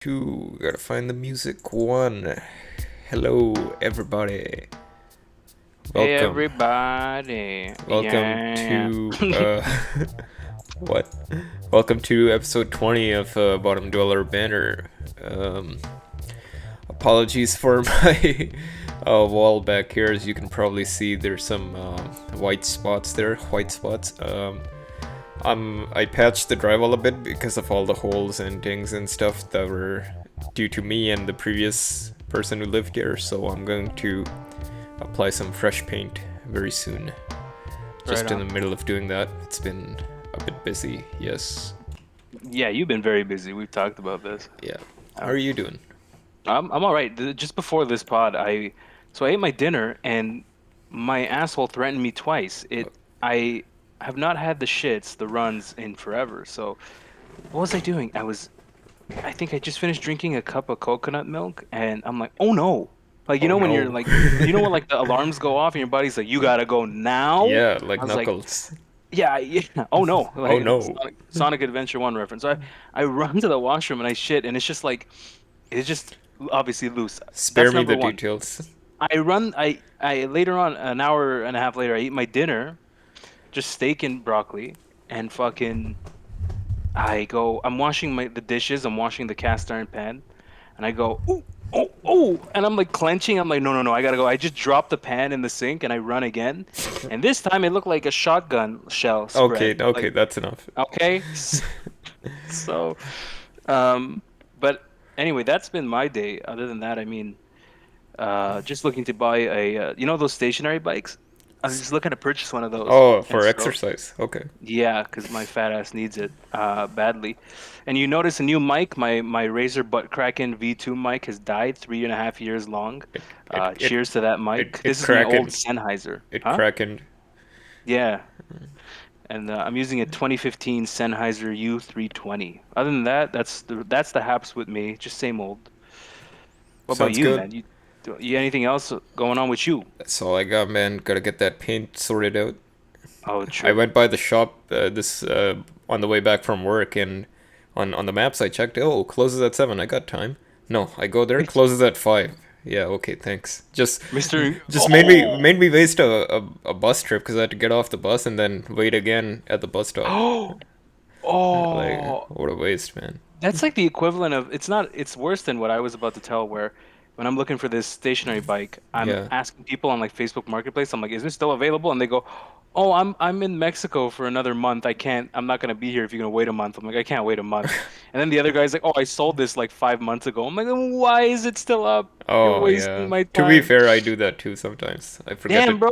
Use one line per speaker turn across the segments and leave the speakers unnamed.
Two, gotta find the music. One. Hello, everybody.
Hey
Welcome.
everybody.
Welcome
Yeah.
to what? Welcome to episode 20 of Bottom Dweller Banter. Um, Apologies for my wall back here. As you can probably see, there's some white spots there. White spots. I patched the drywall a bit because of all the holes and dings and stuff that were due to me and the previous person who lived here. So I'm going to apply some fresh paint very soon.
Right
Just in
on.
the middle of doing that. It's been a bit busy. Yes.
Yeah, you've been very busy. We've talked about this.
Yeah. How
Uh,
are you doing?
I'm all right. Just before this pod, I ate my dinner and my asshole threatened me twice. I have not had the shits, the runs in forever. So what was I doing? I think I just finished drinking a cup of coconut milk and I'm like, oh no. Like
Oh
when you're
no.
like when like the alarms go off and your body's like, you gotta go now?
Yeah,
I
like
was like,
Knuckles.
yeah, yeah. Oh no,
Oh
like
no.
Sonic Adventure 1 reference. I run to the washroom and I shit, and it's just obviously loose.
Spare
That's
me
number
the
one.
details.
I later on, an hour and a half later, I eat my dinner, just steak and broccoli, and fucking I'm washing the dishes, I'm washing the cast iron pan, and I go, ooh, oh, oh, and I'm like clenching. I'm like, no, no, no, I gotta go. I just drop the pan in the sink and I run again, and this time it looked like a shotgun shell
Okay,
spread.
okay,
Like,
that's enough.
okay, so, um, but anyway, that's been my day. Other than that, I mean, just looking to buy those stationary bikes. I was just looking to purchase one of those,
Oh,
and
for
so.
exercise. Okay.
Yeah, because my fat ass needs it badly. And you notice a new mic, my Razer Butt Kraken V2 mic has died, 3.5 years long.
It it it
Cheers to that mic.
it
This is my old
crackened.
Sennheiser.
It
Huh?
crackened.
Yeah. And I'm using a 2015 Sennheiser U320. Other than that, that's the haps with me. Just same old. What about
Sounds
you,
good.
man? You anything else going on with you?
That's all I got, man. Gotta get that paint sorted out.
Oh,
I
true.
went by the shop this on the way back from work, and on the maps I checked. Oh, closes at 7. I got time. No, I go there. Closes at 5. Yeah, okay, thanks.
Mr.
Just
Oh.
made me waste a bus trip because I had to get off the bus and then wait again at the bus stop.
Oh.
Like,
Oh.
what a waste, man.
That's like the equivalent of it's worse than what I was about to tell where when I'm looking for this stationary bike, I'm
Yeah.
asking people on like Facebook Marketplace, I'm like, is this still available? And they go, oh, I'm in Mexico for another month. I'm not gonna be here if you're gonna wait a month. I'm like, I can't wait a month. And then the other guy's like, oh, I sold this like 5 months ago. I'm like, then why is it still up? You're
Oh,
wasting
yeah.
my
To be
time.
fair, I do that too sometimes. I forget to.
Damn, bro,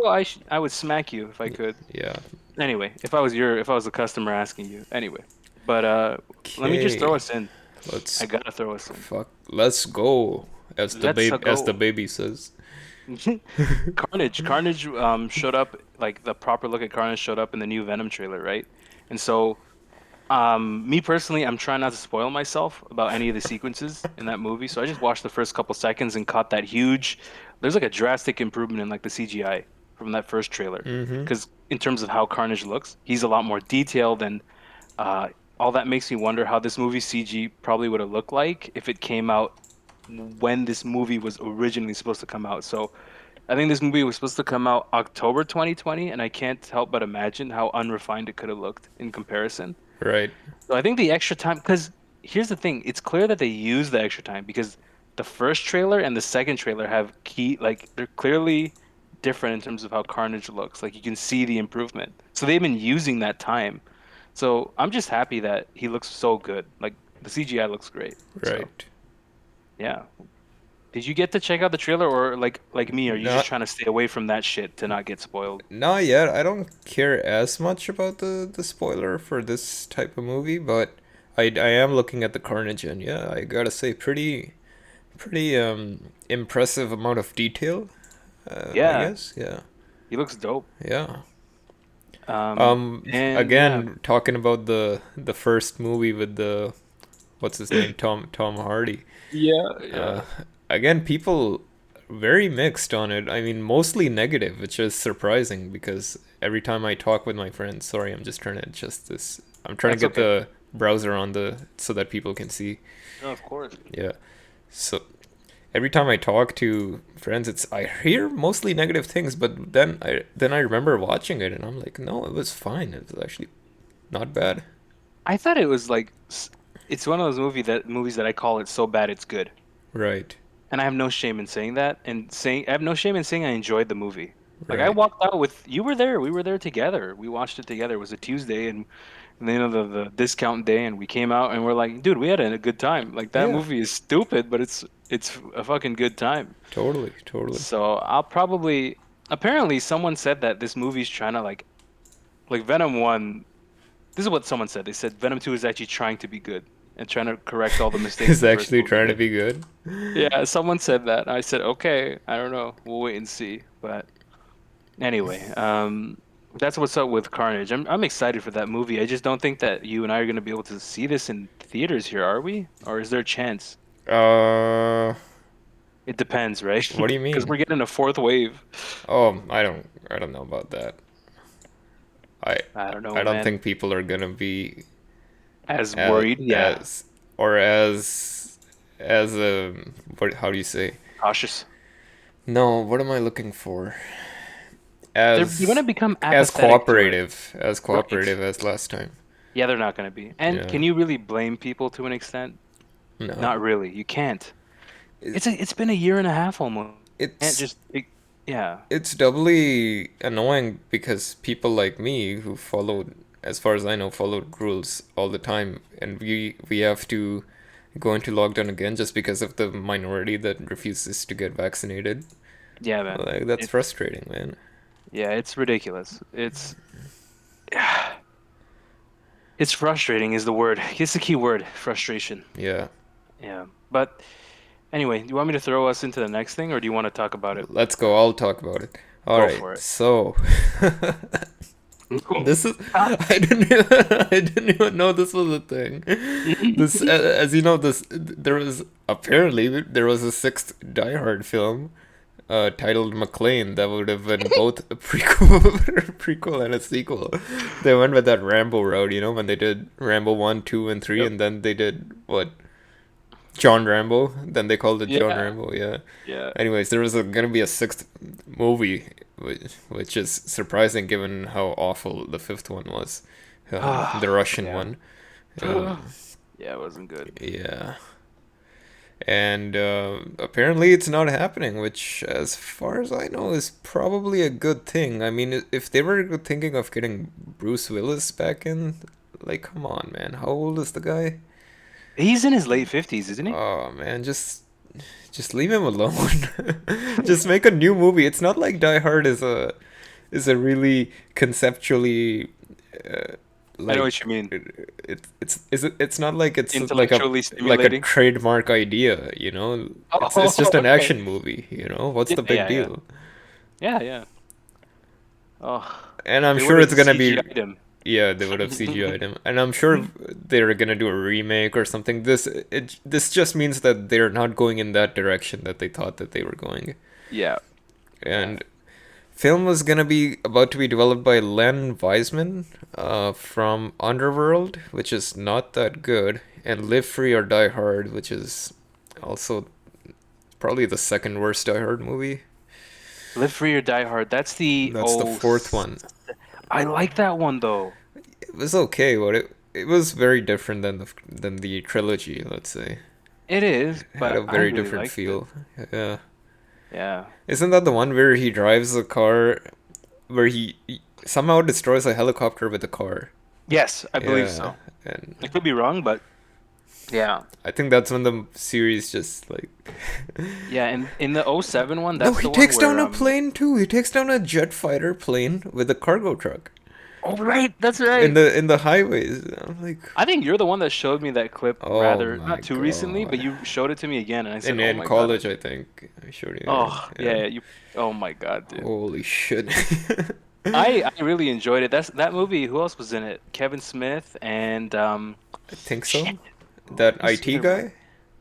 I would smack you if I could.
Yeah.
Anyway, if I was a customer asking you. Anyway. But let me just throw
Okay.
us in. I
Let's
gotta throw us in.
fuck. Let's go,
Let's
as the
go.
baby says.
Carnage showed up, like the proper look at Carnage showed up in the new Venom trailer, right? And so me personally, I'm trying not to spoil myself about any of the sequences in that movie. So I just watched the first couple seconds and caught that huge there's like a drastic improvement in like the CGI from that first trailer.
Mm-hmm.
Because in terms of how Carnage looks, he's a lot more detailed and uh all that makes me wonder how this movie CG probably would have looked like if it came out when this movie was originally supposed to come out. So I think this movie was supposed to come out October 2020, and I can't help but imagine how unrefined it could have looked in comparison.
Right.
So I think the extra time, because here's the thing, it's clear that they used the extra time because the first trailer and the second trailer have like they're clearly different in terms of how Carnage looks. Like you can see the improvement. So they've been using that time. So I'm just happy that he looks so good. Like the CGI looks great. So
Right.
yeah. Did you get to check out the trailer, or like me, are you just
Not
trying to stay away from that shit to not get spoiled?
not yet. I don't care as much about the spoiler for this type of movie, but I am looking at the Carnage, and yeah, I gotta say pretty impressive amount of detail. I
Yeah,
guess. Yeah.
he looks dope.
Yeah.
And yeah,
Again, talking about the first movie with the what's his name, Tom Hardy.
yeah,
Uh,
yeah.
Again, people very mixed on it. I mean, mostly negative, which is surprising because every time I talk with my friends, sorry, I'm just trying to adjust this. I'm trying to
That's
get
okay.
browser on the so that people can see.
No, of course.
Yeah. So every time I talk to friends, it's I hear mostly negative things, but then I remember watching it and I'm like, no, it was fine. It was actually not bad.
I thought it was like it's one of those movies that I call it so bad it's good.
Right.
And I have no shame in saying that and saying I have no shame in saying I enjoyed the movie. Like I
Right.
walked out with you were there. We were there together. We watched it together. It was a Tuesday and the discount day and we came out and we're like, dude, we had a good time. Like that
Yeah.
movie is stupid, but it's a fucking good time.
Totally. Totally.
So I'll probably apparently someone said that this movie's trying to like Venom 1. This is what someone said. They said Venom 2 is actually trying to be good and trying to correct all the mistakes
Is
the first
actually
movie
trying to
did.
be good.
Yeah, someone said that. I said, okay, I don't know. We'll wait and see. But anyway, that's what's up with Carnage. I'm excited for that movie. I just don't think that you and I are gonna be able to see this in theaters here, are we? Or is there a chance?
Uh,
It depends, right?
what do you
Because
mean?
we're getting a fourth wave.
Oh, I don't know about that. I
I don't
I
know,
don't
man.
think people are gonna be
As
as
worried, yeah,
as or as what how do you say?
cautious.
No, what am I looking for?
They're gonna
As
become
as
apathetic to it, right?
cooperative as last time.
Yeah, they're not gonna be. And
Yeah.
can you really blame people to an extent?
No.
Not really. You can't.
It,
It's been a year and a half almost. And
it's
yeah,
it's doubly annoying because people like me who followed, as far as I know, followed rules all the time, and we have to go into lockdown again just because of the minority that refuses to get vaccinated.
yeah, man.
Like that's
It's
frustrating, man.
yeah, it's ridiculous. It's frustrating is the word. It's the key word, frustration.
Yeah.
Yeah. But anyway, do you want me to throw us into the next thing or do you want to talk about it?
Let's go. I'll talk about it. All
Go
right.
for it.
So
Cool.
this is I didn't I didn't even know this was a thing. This as you know this there was a sixth Die Hard film titled McClane that would have been both a prequel and a sequel. They went with that Rambo route, you know, when they did Rambo 1, 2 and 3
Yep.
and then they did what John Rambo, then they called it John
Yeah.
Rambo, yeah.
Yeah.
Anyways, there was gonna be a sixth movie, which is surprising given how awful the fifth one was, the Russian
Yeah.
one. Um,
Yeah, it wasn't good.
yeah, and apparently it's not happening, which, as far as I know, is probably a good thing. I mean, if they were thinking of getting Bruce Willis back in, like, come on, man, how old is the guy?
He's in his late 50s, isn't he?
Oh man, just leave him alone. Just make a new movie. It's not like Die Hard is a really conceptually
I know what you
like
mean.
it's not like it's
Intellectually
like a
stimulating.
trademark idea, you know? It's
Oh,
just an
okay.
action movie, you know? What's
Yeah,
the big
yeah, yeah.
deal?
Yeah, yeah. Oh,
And I'm
they would
sure
have
it's gonna be
CGI'd him.
yeah, they would have CGI'd him. And I'm sure they're gonna do a remake or something. This just means that they're not going in that direction that they thought that they were going.
Yeah, yeah.
And film was gonna be about to be developed by Len Wiseman, from Underworld, which is not that good, and Live Free or Die Hard, which is also probably the second worst Die Hard movie.
Live Free or Die Hard. That's the
That's the fourth one.
I like that one though.
It was okay, but it was very different than the trilogy. Let's say
It is,
it had a
but I
very
really
different
liked it.
feel. Yeah,
Yeah.
isn't that the one where he drives a car, where he somehow destroys a helicopter with a car?
Yes, I believe
Yeah,
so.
and
I could be wrong, but yeah.
I think that's when the series just like.
Yeah, and in the '07 one,
No,
that's
he
the one
takes
where
down a plane too. He takes down a jet fighter plane with a cargo truck
oh right, that's
in
right.
the highways. I'm like,
I think you're the one that showed me that clip
oh
rather
my
not too recently, but
god.
you showed it to me again and I said, "Oh
In
my God."
college, I think I showed you. Right?
Oh,
Yeah.
yeah, you oh my God, dude.
Holy shit.
I really enjoyed it. That movie, who else was in it? Kevin Smith and
I think so.
shit.
That
Who's the
IT
other one?
guy?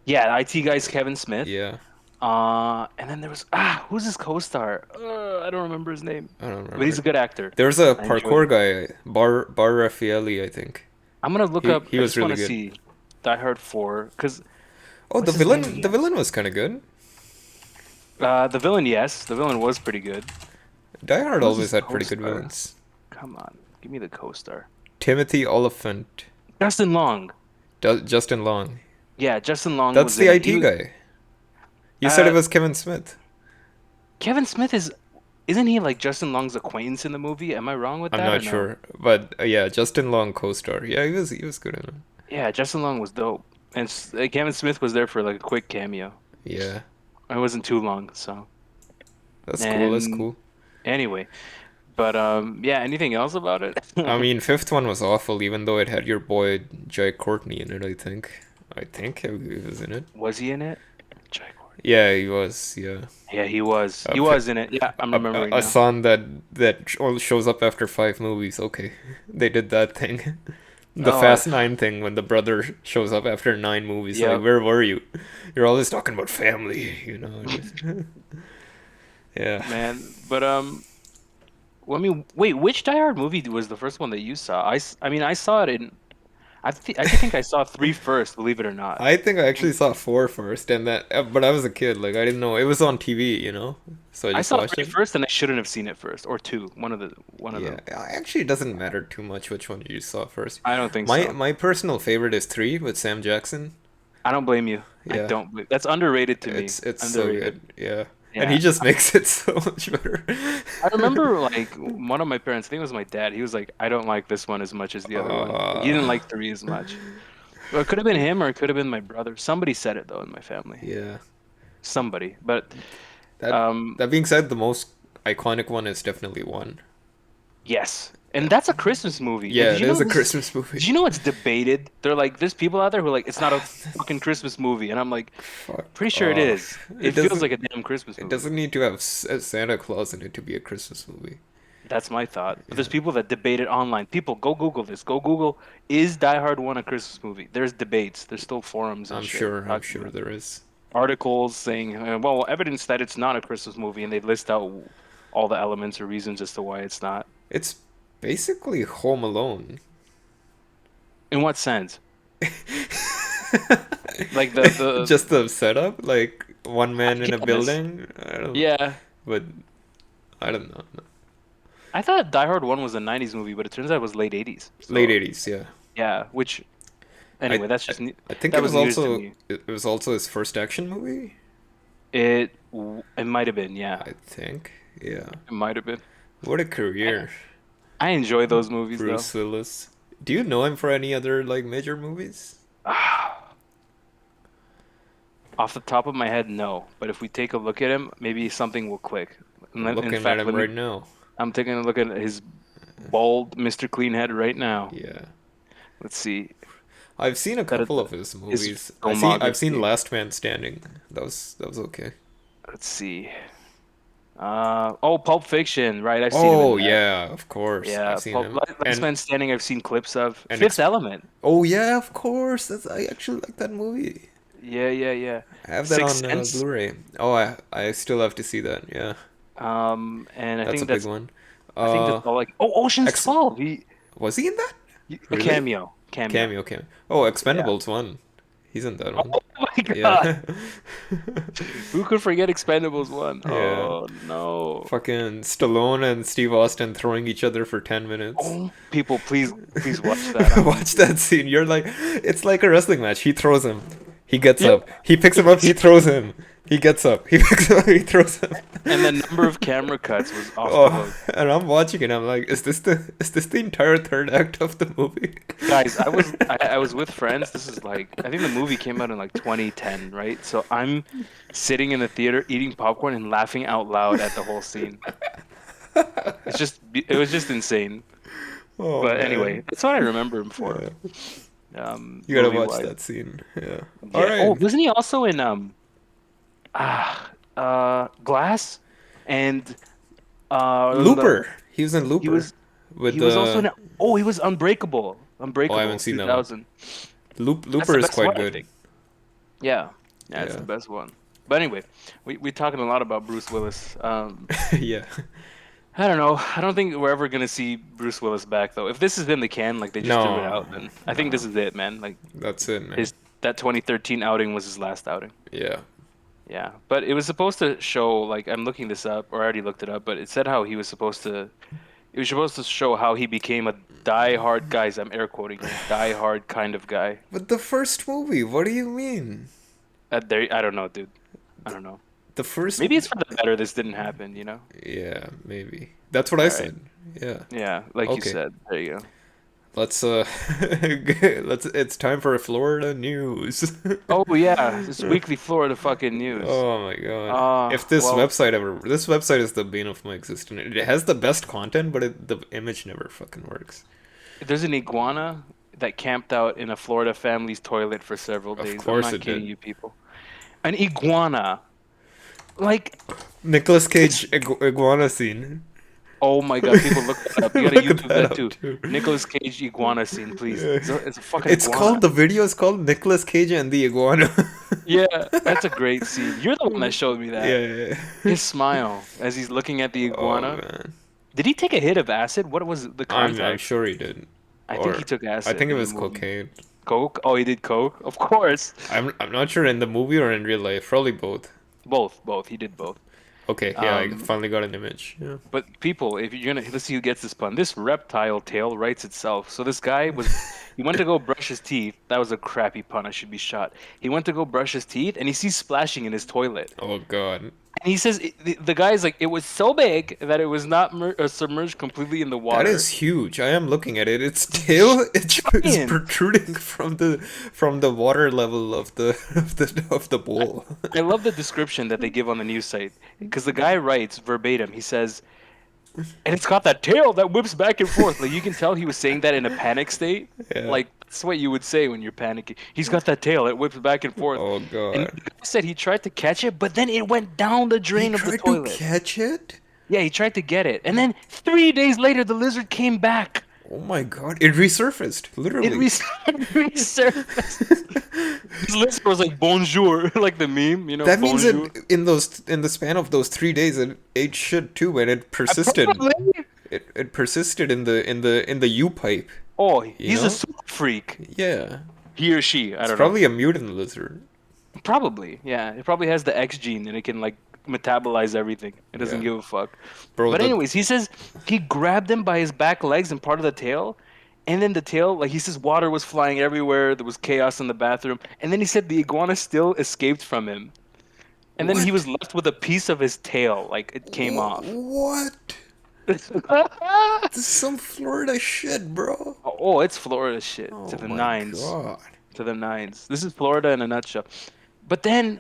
Yeah, the IT guy's Kevin Smith.
Yeah,
And then there was who's his co-star? I don't remember his name,
I don't
but he's
remember.
a good actor.
There's a
I enjoyed
parkour
it.
guy, Bar Raffaelli, I think.
I'm gonna look up.
He
I
was
just want
really
to
good.
see Die Hard 4 because
Oh,
what's his name
the
again?
villain was kind of good.
The villain, yes, the villain was pretty good.
Die Hard
Who was
always
his
had pretty good
co-star?
villains.
Come on, give me the co-star.
Timothy Oliphant,
Justin Long.
Justin Long.
Yeah, Justin Long
That's
was
the
in it. He
IT
was,
guy. You said it
uh,
was Kevin Smith.
Kevin Smith isn't he like Justin Long's acquaintance in the movie? Am I wrong with
I'm
that or
not
no?
sure, but yeah, Justin Long co-star. Yeah, he was good in it.
Yeah, Justin Long was dope, and Kevin Smith was there for like a quick cameo.
Yeah,
It wasn't too long, so.
that's cool. That's
And
cool.
anyway, but yeah. Anything else about it?
I mean, fifth one was awful, even though it had your boy Jai Courtney in it. I think he was in it.
Was he in it? Jai Courtney.
Yeah, he was. Yeah,
Yeah, he was.
a
He
fi-
was in it. Yeah, I'm remembering
a
now.
son that only shows up after 5 movies. Okay, they did that thing. The
Oh,
Fast Nine thing when the brother shows up after 9 movies. Like,
yep.
where were you? You're always talking about family, you know. Yeah.
Man, but well, I mean, wait, which Die Hard movie was the first one that you saw? I mean, I saw it in. I think I saw three first, believe it or not.
I think I actually saw four first, and that, but I was a kid, like I didn't know it was on TV, you know, so I
I
just
saw
watched
three
it.
first, and I shouldn't have seen it first, or two. One of
Yeah,
them.
actually, it doesn't matter too much which one you saw first.
I don't think
My
so.
my personal favorite is three with Sam Jackson.
I don't blame you. I
Yeah,
don't blame. That's underrated to me.
it's so
Underrated.
good. Yeah, and he
Yeah.
just makes it so much better.
I remember like one of my parents, I think it was my dad, he was like, I don't like this one as much as the other one. Like, he didn't
Uh,
like three as much. Well, it could have been him or it could have been my brother. Somebody said it though in my family.
yeah.
Somebody. But
That
um
that being said, the most iconic one is definitely one.
yes.
Yeah,
And that's a Christmas movie. And
yeah, it is a Christmas
did
movie.
you know it's debated? They're like there's people out there who are like it's not a fucking Christmas movie. And I'm like,
Fuck
pretty sure it is.
off.
It feels like a damn Christmas
It
movie.
doesn't need to have Santa Claus in it to be a Christmas movie.
That's my thought. But there's
Yeah,
people that debate it online. People, go Google this. Go Google, is Die Hard 1 a Christmas movie? There's debates. There's still forums and shit
I'm
talking
sure
about
there is.
articles saying, well, evidence that it's not a Christmas movie, and they list out all the elements or reasons as to why it's not.
It's basically Home Alone.
In what sense? Like the
Just the setup, like one
I
man in a
guess.
building. I don't,
Yeah.
but I don't know. No.
I thought Die Hard 1 was a 90s movie, but it turns out it was late 80s.
Late
So,
'80s, yeah.
yeah, which
I,
anyway, that's
I
just
I think
that was news to me.
it was also his first action movie.
It might have been, yeah.
I think, yeah.
It might have been.
What a career,
I enjoy those movies though.
Bruce Willis. Do you know him for any other like major movies?
Off the top of my head, no. But if we take a look at him, maybe something will click.
I'm
In
looking at
fact,
him right now.
I'm taking a look at his bald Mr. Clean Head right now.
Yeah.
Let's see.
I've seen a
That is
couple of his
his
movies. I've seen
filmography.
Last Man Standing. That was okay.
Let's see. Oh, Pulp Fiction, right? I've seen him in
Oh
that.
yeah, of course. I've
Yeah,
seen him.
Last Man Standing. I've seen clips of.
And
Fifth Element.
oh yeah, of course. That's I actually like that movie.
Yeah, yeah, yeah.
I have that
Sixth
on
Sense.
Blu-ray. Oh, I still have to see that. Yeah,
And
that's a big one.
I think that's all like. Oh, Ocean's
Ex
12.
was he in that?
A
Really?
cameo. Cameo.
Cameo. Oh,
Yeah.
Expendables one. He's in that one.
Oh my God.
Yeah.
Who could forget Expendables 1?
Yeah.
Oh no.
Fucking Stallone and Steve Austin throwing each other for 10 minutes.
Oh, people, please watch that on
Watch
YouTube.
that scene. You're like, it's like a wrestling match. He throws him. He gets
Yeah.
up. He picks him up. He throws him. He gets up. He picks him up. He throws him.
And the number of camera cuts was off the
Oh,
hook.
and I'm watching it. I'm like, is this the entire third act of the movie?
Guys, I was with friends. This is like I think the movie came out in like 2010, right? So I'm sitting in the theater eating popcorn and laughing out loud at the whole scene. It was just insane.
Oh,
But
man.
anyway, that's what I remember him for.
Yeah. You gotta
Movie
watch
wise.
that scene. Yeah. All
Yeah. Oh,
right.
wasn't he also in Glass and
Looper. He was in
he
Looper
was
with
he was also
the.
in he was Unbreakable.
Oh, I haven't
Unbreakable
seen that one.
2000. That's
Looper
the
is
best one,
quite
I
good.
think. Yeah. Yeah, it's the
Yeah.
best one. But anyway, we're talking a lot about Bruce Willis.
Yeah.
I don't know. I don't think we're ever gonna see Bruce Willis back though. If this is in the can, like they just threw it
No,
out, then I think
no,
this is it, man. Like
that's it, man.
his that 2013 outing was his last outing.
Yeah.
Yeah, but it was supposed to show like I'm looking this up, or I already looked it up, but it said how he was supposed to. It was supposed to show how he became a die-hard guys. I'm air quoting here, die-hard kind of guy.
But the first movie, what do you mean?
There, I don't know, dude. I don't know.
The first,
Maybe it's for the better this didn't happen, you know?
yeah, maybe. That's what I
All right.
said. Yeah.
Yeah, like you
Okay.
said. There you go.
Let's let's it's time for Florida news.
Oh yeah, it's weekly Florida fucking news.
Oh my god. If this
Well,
website is the bane of my existence. It has the best content, but the image never fucking works.
there's an iguana that camped out in a Florida family's toilet for several
Of
days. I'm
course
not
it
kidding
did.
you, people. An iguana. Like,
Nicolas
it's
Cage iguana scene.
oh my god, people look that up. You gotta
Look
YouTube
that
that
up
too.
too.
Nicolas Cage iguana scene, please.
Yeah.
It's a fucking
It's
iguana.
called the video is called Nicolas Cage and the Iguana.
Yeah, that's a great scene. You're the one that showed me
Yeah,
that.
yeah, yeah.
His smile as he's looking at the
Oh
iguana.
man.
Did he take a hit of acid? What was the
I'm
context?
sure he did.
I think he
Or
took
I
acid
think it
in the
was
movie.
cocaine.
Coke? Oh, he did coke? Of course.
I'm not sure in the movie or in real life. Probably both.
Both. He did both.
Okay, yeah, I
Um,
finally got an image. Yeah.
but people, if you're gonna let's see who gets this pun. This reptile tale writes itself. So this guy he went to go brush his teeth. That was a crappy pun. I should be shot. He went to go brush his teeth, and he sees splashing in his toilet.
Oh god.
And he says the guy's like, it was so big that it was not submerged completely in the
That
water.
is huge. I am looking at it. Its tail it's
Giant.
protruding from the water level of the of the bowl.
I love the description that they give on the news site because the guy writes verbatim. He says, and it's got that tail that whips back and forth. Like you can tell he was saying that in a panic state.
Yeah.
Like that's what you would say when you're panicking. He's got that tail that whips back and forth.
Oh
And
god.
the guy said he tried to catch it, but then it went down the
He
drain of the
tried to
toilet.
catch it?
Yeah, he tried to get it, and then 3 days later, the lizard came back.
Oh my god. It resurfaced,
It
literally.
resurfaced. His lizard was like bonjour, like the meme, you know.
That means
bonjour.
that in the span of those 3 days it ate shit too, and it persisted.
Probably.
It persisted in the U pipe.
Oh,
You
he's
know?
a super freak.
Yeah.
He or she, I
It's
don't know.
probably a mutant lizard.
Probably, yeah. It probably has the X gene and it can like metabolize everything. It doesn't
Yeah.
give a fuck.
Bro,
But anyways, he says he grabbed him by his back legs and part of the tail, and then the tail, like he says, water was flying everywhere. There was chaos in the bathroom, and then he said the iguana still escaped from him, and then he
What?
was left with a piece of his tail, like it came off.
What? This is some Florida shit, bro.
Oh, it's Florida shit
Oh
to the
my
nines.
god.
To the nines. This is Florida in a nutshell. But then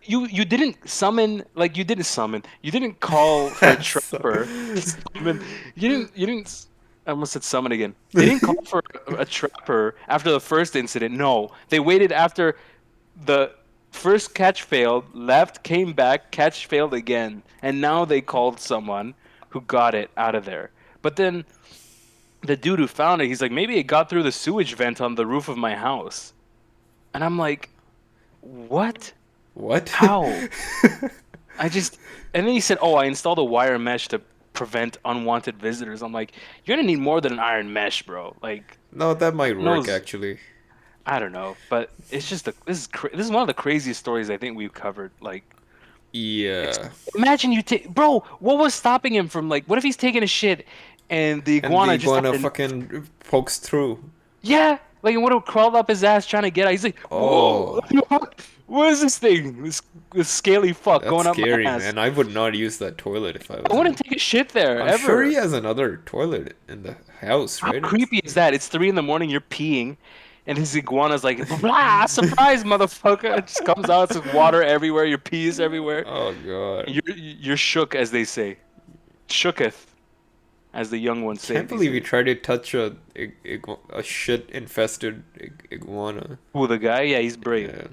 you didn't summon like you didn't summon. You didn't call for a
So-
trapper. Summon. You didn't I almost said summon again. They didn't call for a trapper after the first incident. No. They waited after the first catch failed, left, came back, catch failed again, and now they called someone who got it out of there. But then the dude who found it, he's like, maybe it got through the sewage vent on the roof of my house. And I'm like, what?
What?
How? I just, and then he said, oh, I installed a wire mesh to prevent unwanted visitors. I'm like, you're gonna need more than an iron mesh, bro. Like,
No, that might
No,
work
it's-
actually.
I don't know, but it's just this is one of the craziest stories I think we've covered. Like,
Yeah.
imagine you take, bro, what was stopping him from like, what if he's taking a shit and the
And
iguana
the
just
iguana
happened-
fucking pokes through.
Yeah, like it would have crawled up his ass trying to get out. He's like,
Oh.
whoa, what is this thing? This scaly fuck
That's
going up
scary,
my ass.
man. I would not use that toilet if I was.
I wouldn't take a shit there
I'm
ever.
sure he has another toilet in the house,
How
right?
creepy is that? It's 3 a.m. You're peeing, and his iguana's like, blah, surprise, motherfucker! It just comes out. It's water everywhere. Your pee is everywhere.
Oh god.
You're shook, as they say, shooketh, as the young ones say.
Can't believe you tried to touch a shit infested iguana.
Who, the guy? Yeah, he's brave.
Yeah.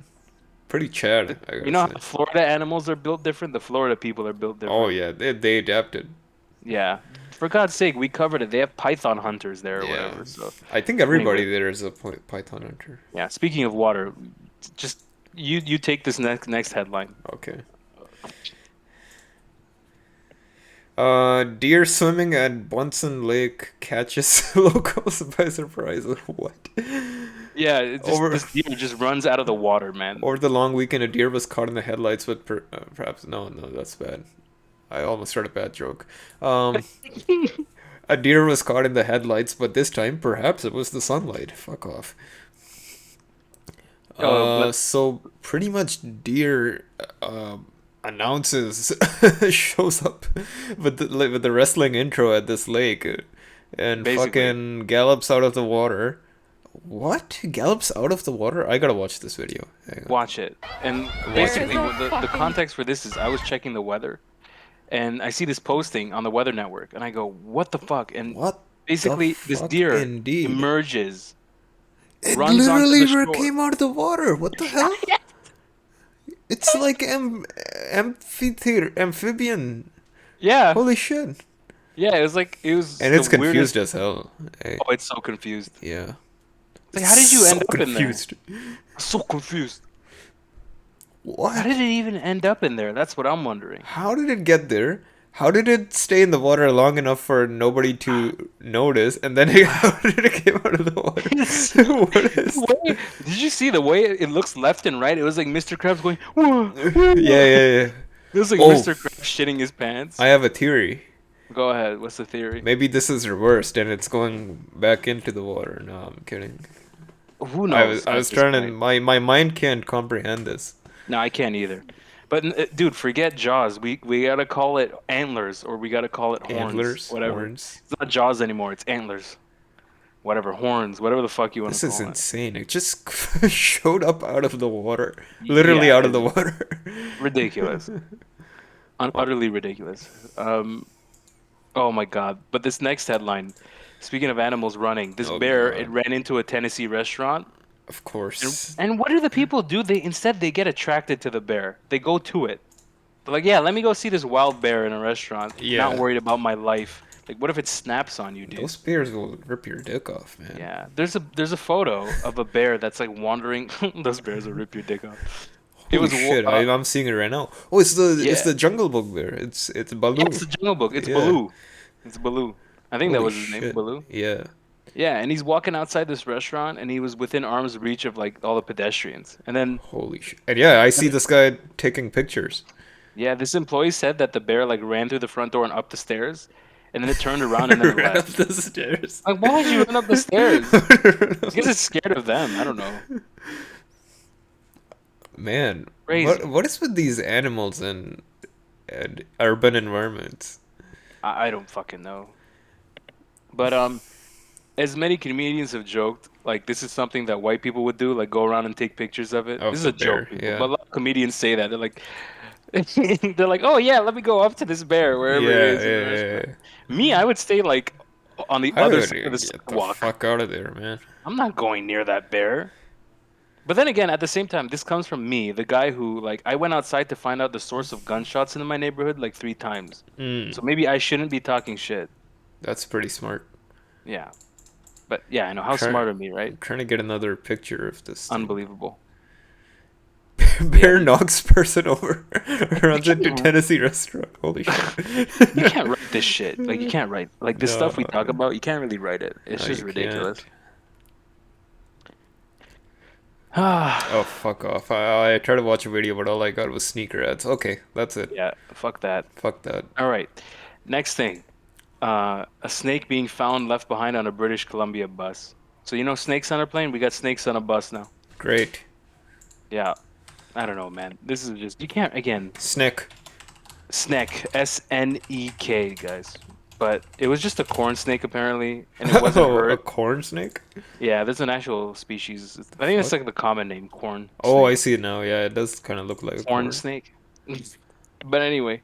Pretty Chad, I
You know how
guess.
the Florida animals are built different? The Florida people are built different.
Oh yeah, they adapted.
Yeah. For God's sake, we covered it. They have python hunters there or
Yeah.
whatever. So
I think everybody there is a python hunter.
yeah. Speaking of water, just you take this next headline.
Okay. Deer swimming at Bunsen Lake catches locals by surprise. What?
Yeah, it's just
Over
this deer just runs out of the water, man.
over the long weekend, a deer was caught in the headlights with perhaps no, that's bad. I almost heard a bad joke. Um, a deer was caught in the headlights, but this time perhaps it was the sunlight. Fuck off.
But
So pretty much deer announces shows up with the wrestling intro at this lake and
basically,
fucking gallops out of the water. What? Gallops out of the water? I gotta watch this video. Hang on.
watch it. And
Watch
basically,
it.
the context for this is I was checking the weather, and I see this posting on the Weather Network, and I go, "What the fuck?" And
What the
basically, this
fuck?
deer
Indeed.
emerges,
It
runs onto
literally
the shore.
came out of the water. What the hell? It's like amphitheater, amphibian.
Yeah,
Holy shit.
yeah. It was
And it's
the
confused
weirdest.
as hell. Hey,
Oh, it's so confused.
yeah.
Like, how did you
So
end up in there?
confused.
So confused. How
What?
did it even end up in there? That's what I'm wondering.
How did it get there? How did it stay in the water long enough for nobody to notice? And then how did it come out of the water? What is
Did you see the way it looks left and right? It was like Mr. Krabs going, "Whoa, whoa."
Yeah, yeah, yeah.
It was like
Oh,
Mr. Krabs shitting his pants.
I have a theory.
Go ahead. What's the theory?
Maybe this is reversed and it's going back into the water. No, I'm kidding.
Who
I
knows?
was I
at
was
this
trying to
point?
my mind can't comprehend this.
No, I can't either. But dude, forget Jaws. We gotta call it antlers, or we gotta call it horns.
Antlers,
Whatever.
horns.
It's not Jaws anymore. It's antlers. Whatever, horns. Whatever the fuck you want
This
to
is
call it.
insane. It just showed up out of the water. Literally
Yeah,
out of the water.
ridiculous. Utterly ridiculous. Oh my god. But this next headline, speaking of animals running, this
Oh
bear, it
god.
ran into a Tennessee restaurant.
Of
And,
course.
and what do the people do? They get attracted to the bear. They go to it. They're like, yeah, let me go see this wild bear in a restaurant. Not
Yeah.
worried about my life. Like, what if it snaps on you, dude?
Those bears will rip your dick off, man.
Yeah. There's a photo of a bear that's like wandering. Those bears will rip your dick off. It
Holy
was
shit, I'm seeing it right now. Oh, it's
yeah.
the Jungle Book bear. It's
Yeah,
Baloo.
it's the Jungle Book. It's
Yeah.
Baloo. It's Baloo. I think that
Holy
was his name,
shit.
Baloo.
Yeah.
Yeah, and he's walking outside this restaurant, and he was within arm's reach of like all the pedestrians. And then,
Holy shit. And yeah, I see this guy taking pictures.
yeah, this employee said that the bear like ran through the front door and up the stairs, and then it turned around and then it
Ran up
left.
the stairs.
Like, why would you run up the stairs? I guess it's scared of them. I don't know.
Man,
Crazy.
what is with these animals and urban environments?
I don't fucking know. But as many comedians have joked, like this is something that white people would do, like go around and take pictures of it.
Of
This is
the
a joke,
bear,
people.
yeah.
But a lot of comedians say that. They're like, they're like, oh yeah, let me go up to this bear wherever it
Yeah,
is in the
yeah, yeah,
restaurant.
yeah.
Me, I would stay like on the
I
other
would
side of the
get the
sidewalk.
fuck out of there, man.
I'm not going near that bear. But then again, at the same time, this comes from me, the guy who like I went outside to find out the source of gunshots in my neighborhood like 3 times. So maybe I shouldn't be talking shit.
That's pretty smart.
Yeah. But yeah, I know how
Try-
smart of me, right?
I'm trying to get another picture of this thing.
Unbelievable.
Bear
Yeah.
knocks person over, runs into
can't-
Tennessee restaurant. Holy shit!
You can't write this shit. Like you can't write like this stuff we
No.
talk about. You can't really write it. It's
No,
just
you
ridiculous.
Oh, fuck off. I tried to watch a video, but all I got was sneaker ads. Okay, that's it.
Yeah, fuck that.
Fuck that.
All right. Next thing. A snake being found left behind on a British Columbia bus. So you know snakes on a plane? We got snakes on a bus now.
Great.
Yeah. I don't know, man. This is just you can't again.
Snick.
Snek, SNEK, guys. But it was just a corn snake apparently, and it wasn't
Oh, a
hurt.
corn snake?
Yeah, there's an actual species. I think it's like the common name, corn.
Oh, I
snake.
see it now. Yeah, it does kind of look like a
Corn
corn.
snake. But anyway,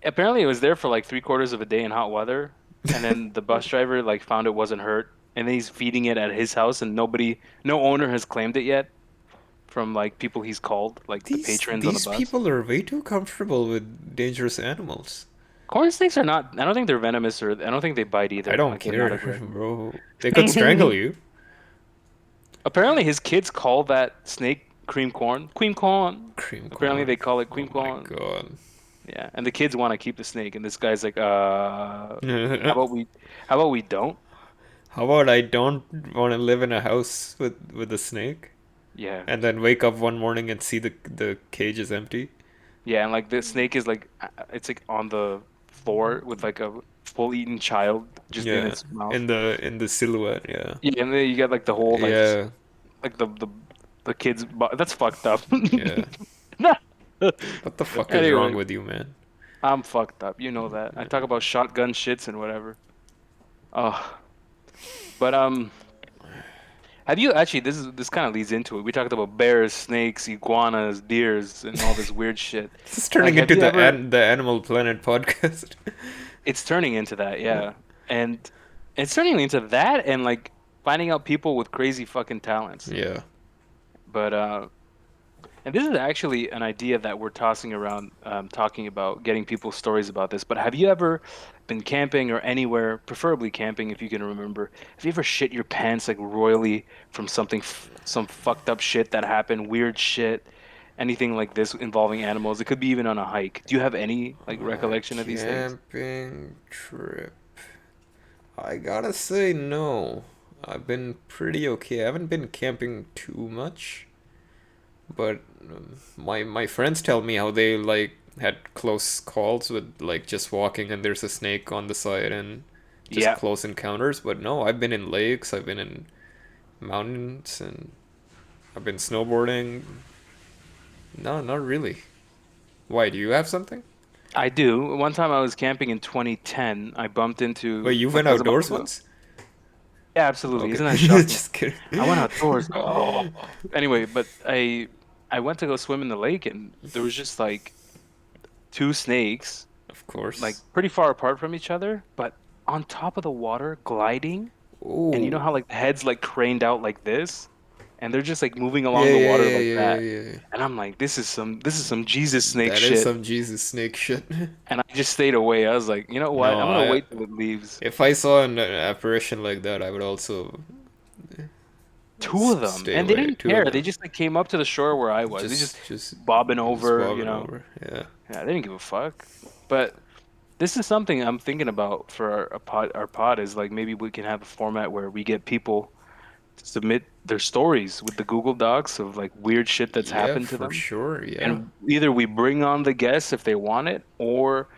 apparently it was there for like 3/4 of a day in hot weather, and then the bus driver like found it wasn't hurt, and then he's feeding it at his house, and no owner has claimed it yet, from like people he's called, like the patrons on the
These
bus.
people are way too comfortable with dangerous animals.
Corn snakes are not. I don't think they're venomous, or I don't think they bite either.
I don't
Like, they're not
care,
aggressive.
bro. They could strangle you.
Apparently, his kids call that snake cream corn. Cream corn.
Cream
Apparently,
corn.
they call it cream
Oh my
corn.
god.
Yeah, and the kids want to keep the snake, and this guy's like, how about we don't?
How about I don't want to live in a house with a snake,
Yeah,
and then wake up one morning and see the cage is empty?
yeah, and like the snake is like, it's like on the floor with like a full eaten child just in
Yeah,
its mouth.
in the silhouette. Yeah,
Yeah, and then you get like the whole
yeah,
like the kids. That's fucked up.
yeah. What the fuck is wrong
Anyway,
with you, man?
I'm fucked up. You know that. I talk about shotgun shits and whatever. Oh, but have you actually? This kind of leads into it. We talked about bears, snakes, iguanas, deers, and all this weird shit.
This is
Like,
turning
have
into
you ever?
the Animal Planet podcast.
It's turning into that, yeah, and it's turning into that, and like finding out people with crazy fucking talents.
Yeah.
But and this is actually an idea that we're tossing around, talking about getting people's stories about this. But have you ever been camping or anywhere, preferably camping if you can remember? Have you ever shit your pants like royally from some fucked up shit that happened, weird shit, anything like this involving animals? It could be even on a hike. Do you have any like recollection of these things?
Camping trip. I gotta say no. I've been pretty okay. I haven't been camping too much, but my friends tell me how they like had close calls with like just walking and there's a snake on the side and just
Yeah,
close encounters. But no, I've been in lakes, I've been in mountains, and I've been snowboarding. No, not really. Why, do you have something?
I do. One time I was camping in 2010. I bumped
Wait,
into
you
my
went
cousin.
outdoors once?
Yeah, absolutely.
Okay,
Isn't that shocking?
just kidding.
I went outdoors. Oh. Anyway, but I went to go swim in the lake, and there was just like two snakes,
Of
like
course.
pretty far apart from each other, but on top of the water, gliding. And you know
Oh,
how like the heads like craned out like this, and they're just like moving
yeah,
along the
yeah,
water
yeah,
like
yeah,
that.
yeah, yeah.
And I'm like, this is some Jesus snake
That is
shit.
some Jesus snake shit.
And I just stayed away. I was like, you know what?
No,
I'm gonna
I
wait till it leaves.
if I saw an apparition like that, I would also
Two of them,
stay
and they
away.
didn't
Two of
care. They
them,
just like came up to the shore where I was. They just
just,
bobbing
just
over, you
bobbing
know.
over. Yeah,
Yeah, they didn't give a fuck. But this is something I'm thinking about for our pod is like maybe we can have a format where we get people to submit their stories with the Google Docs of like weird shit that's
yeah,
happened to
for
them,
sure. Yeah,
and either we bring on the guests if they want it, or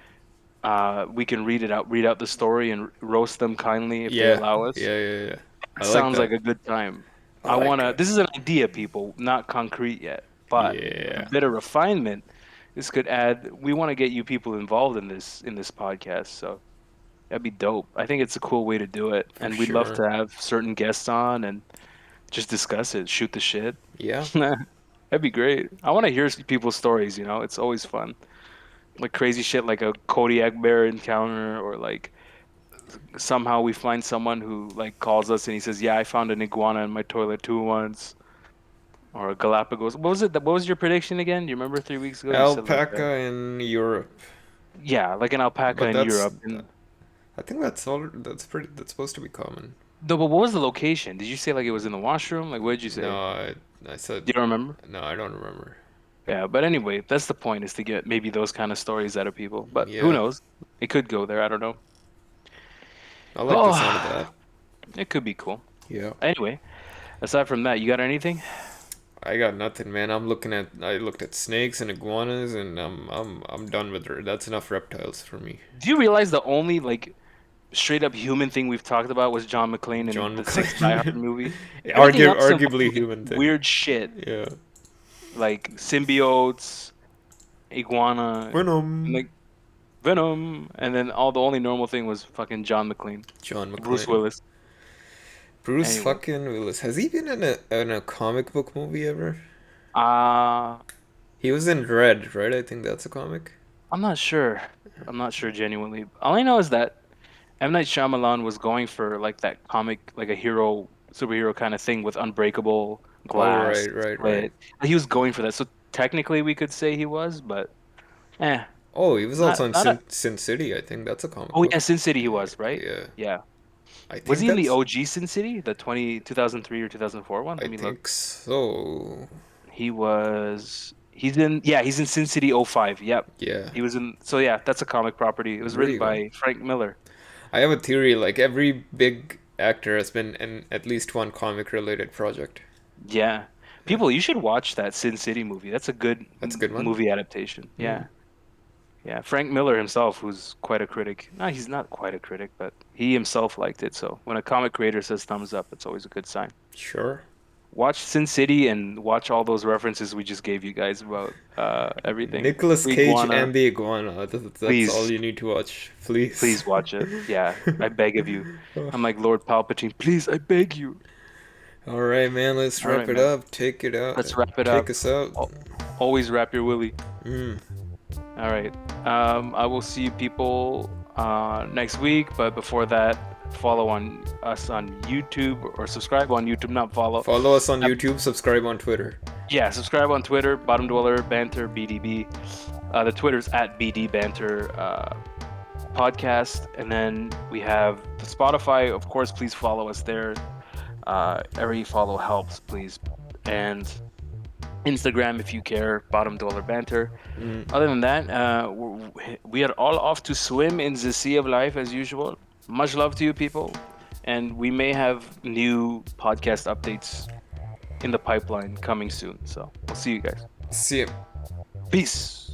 we can read out the story and roast them kindly if they
yeah,
allow us.
yeah, yeah, yeah. I like
Sounds
that.
like a good time.
I like it.
This is an idea, people, not concrete yet, but with a
Yeah,
bit of refinement, this could add, we want to get you people involved in this podcast. So that'd be dope. I think it's a cool way to do it.
for
And we'd love
sure.
to have certain guests on and just discuss it, shoot the shit.
Yeah,
That'd be great. I want to hear people's stories, you know, it's always fun. Like crazy shit like a Kodiak bear encounter, or like somehow we find someone who like calls us and he says, "Yeah, I found an iguana in my toilet too once." Or a Galapagos. What was it? What was your prediction again? Do you remember 3 weeks ago? You said like
alpaca in Europe,
yeah, like an alpaca
but
in
that's.
Europe. And
I think that's all. That's pretty. That's supposed to be common.
no, but what was the location? Did you say like it was in the washroom? Like what did you
No,
say?
I said
Do you remember?
no. I don't remember.
Yeah, but anyway, that's the point, is to get maybe those kind of stories out of people. But who
Yeah,
knows? It could go there. I don't know.
I like the sound of
Oh,
that.
it could be cool.
Yeah.
Anyway, aside from that, you got anything?
I got nothing, man. I looked at snakes and iguanas, and I'm done with her. That's enough reptiles for me.
Do you realize the only like straight up human thing we've talked about was John McClane in
John
the sixth Die Hard
McClane.
movie? Everything else
Arguably
involves like
human thing.
weird shit,
Yeah.
like symbiotes, iguana, and
Venom.
like Venom, and then the only normal thing was fucking John McClane,
John
Bruce
McClane.
Willis.
Bruce
Anyway,
fucking Willis. Has he been in a comic book movie ever?
uh
He was in Red, right? I think that's a comic.
I'm not sure. I'm not sure genuinely. All I know is that M. Night Shyamalan was going for like that comic, like a hero, superhero kind of thing with Unbreakable,
Oh,
Glass,
right.
Split. He was going for that. So technically we could say he was, but eh,
Oh, he was also in
not a.
Sin City. I think that's a comic
Oh yeah,
book.
Sin City he was, right?
Yeah.
Yeah.
I
Was
think
he in the
that's.
OG Sin City, the 2003 or 2004 one?
I
Let me look.
think so.
He was. He's in Sin City '05. Yep.
Yeah.
He was in. So yeah, that's a comic property. It was
There
written
you go.
by Frank Miller.
I have a theory, like every big actor has been in at least one comic related project.
Yeah.
Yeah.
People, you should watch that Sin City movie. That's a good
That's a good one.
movie adaptation.
Mm.
Yeah. Yeah. Frank Miller himself, who's quite a critic. No, he's not quite a critic, but he himself liked it. So when a comic creator says thumbs up, it's always a good sign.
Sure.
Watch Sin City and watch all those references we just gave you guys about everything.
Nicolas Cage
Iguana,
and the Iguana. That's all
please,
you need to watch. Please.
please watch it. Yeah, I beg of you. I'm like Lord Palpatine. Please, I beg you.
Alright, man, let's
All
wrap
right,
it
man.
up. Take it out.
Let's wrap it
Take
up.
us out.
Always wrap your willy.
Mm.
All right. I will see you people next week. But before that, follow on us on YouTube or subscribe on YouTube. Not follow.
Follow us on YouTube, subscribe on Twitter.
Yeah, subscribe on Twitter. Bottom Dweller Banter BDB. The Twitter's at BD Banter Podcast, and then we have the Spotify. Of course, please follow us there. Every follow helps, please. And Instagram, if you care, Bottom Dweller Banter.
Mm.
Other than that, we are all off to swim in the sea of life as usual. Much love to you people, and we may have new podcast updates in the pipeline coming soon. So we'll see you guys.
See ya.
Peace.